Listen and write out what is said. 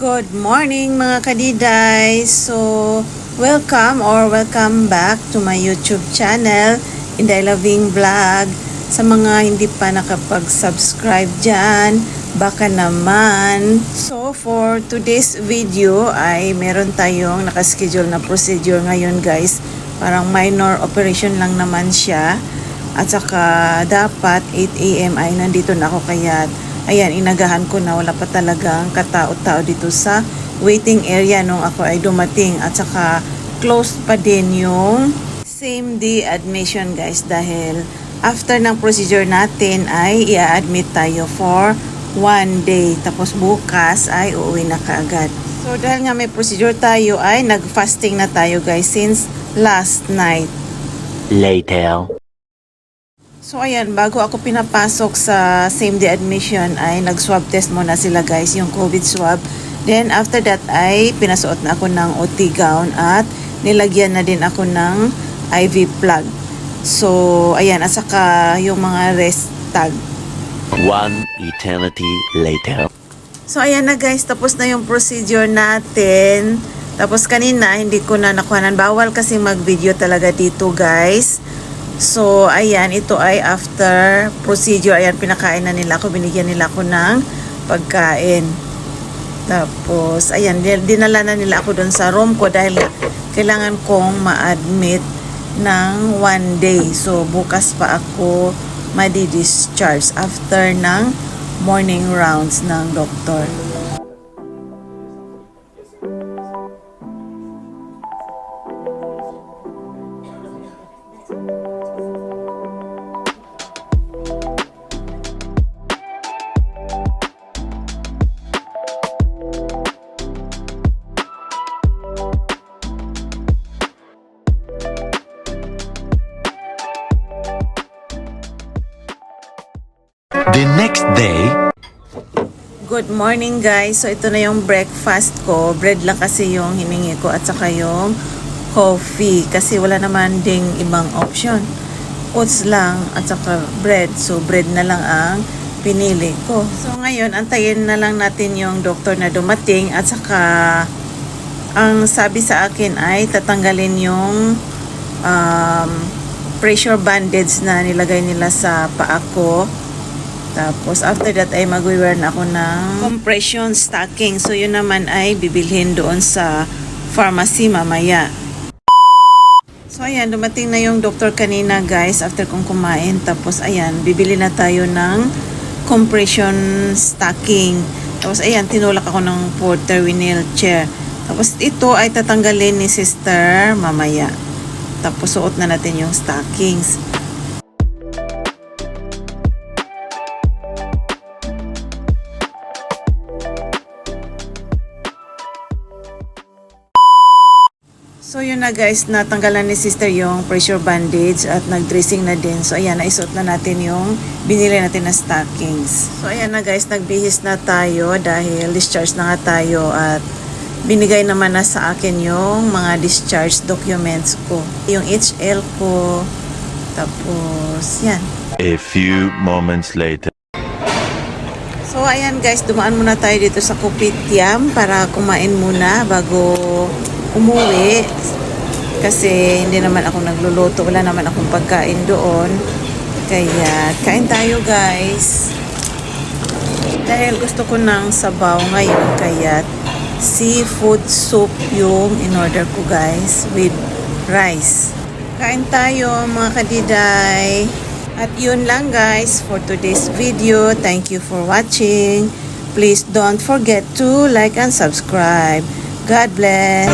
Good morning mga kadiday! So, welcome back to my YouTube channel, Inday Loving Vlog. Sa mga hindi pa nakapag-subscribe dyan, baka naman. So, for today's video ay meron tayong nakaschedule na procedure ngayon guys. Parang minor operation lang naman siya. At saka dapat 8 AM ay nandito na ako kaya ayan, inagahan ko na wala pa talagang katao-tao dito sa waiting area nung ako ay dumating. At saka closed pa din yung same day admission guys dahil after ng procedure natin ay i-admit tayo for 1 day. Tapos bukas ay uuwi na kaagad. So dahil nga may procedure tayo ay nag-fasting na tayo guys since last night. Later. So ayan, bago ako pinapasok sa same day admission ay nag-swab test muna sila guys, yung COVID swab. Then after that ay pinasuot na ako ng OT gown at nilagyan na din ako ng IV plug. So ayan, at saka yung mga rest tag. 1 eternity later. So ayan na guys, tapos na yung procedure natin. Tapos kanina hindi ko na nakuhanan, bawal kasi mag-video talaga dito guys. So, ayan, ito ay after procedure. Ayan, pinakain na nila ako. Binigyan nila ako ng pagkain. Tapos, ayan, dinala na nila ako doon sa room ko dahil kailangan kong ma-admit ng 1 day. So, bukas pa ako madi-discharge after ng morning rounds ng doktor. The next day. Good morning guys. So ito na yung breakfast ko. Bread lang kasi yung hiningi ko at saka yung coffee kasi wala naman ding ibang option. Oats lang at saka bread. So bread na lang ang pinili ko. So ngayon antayin na lang natin yung doktor na dumating at saka ang sabi sa akin ay tatanggalin yung pressure bandage na nilagay nila sa paa ko. Tapos, after that ay mag-wear na ako ng compression stocking. So, yun naman ay bibilhin doon sa pharmacy mamaya. So, ayan, dumating na yung doktor kanina guys after kong kumain. Tapos, ayan, bibili na tayo ng compression stocking. Tapos, ayan, tinulak ako ng porter wheelchair. Tapos, ito ay tatanggalin ni sister mamaya. Tapos, suot na natin yung stockings. So yun na guys, natanggalan ni sister yung pressure bandage at nag-dressing na din. So ayan, naisuot na natin yung binili natin na stockings. So ayan na guys, nagbihis na tayo dahil discharge na nga tayo at binigay naman na sa akin yung mga discharge documents ko. Yung HL ko, tapos yan. A few moments later. So ayan guys, dumaan muna tayo dito sa Kopitiam para kumain muna bago umuwi kasi hindi naman ako nagluluto, wala naman akong pagkain doon kaya kain tayo guys dahil gusto ko ng sabaw ngayon kaya seafood soup yung in-order ko guys with rice. Kain tayo mga kadiday at yun lang guys for today's video. Thank you for watching. Please don't forget to like and subscribe. God bless.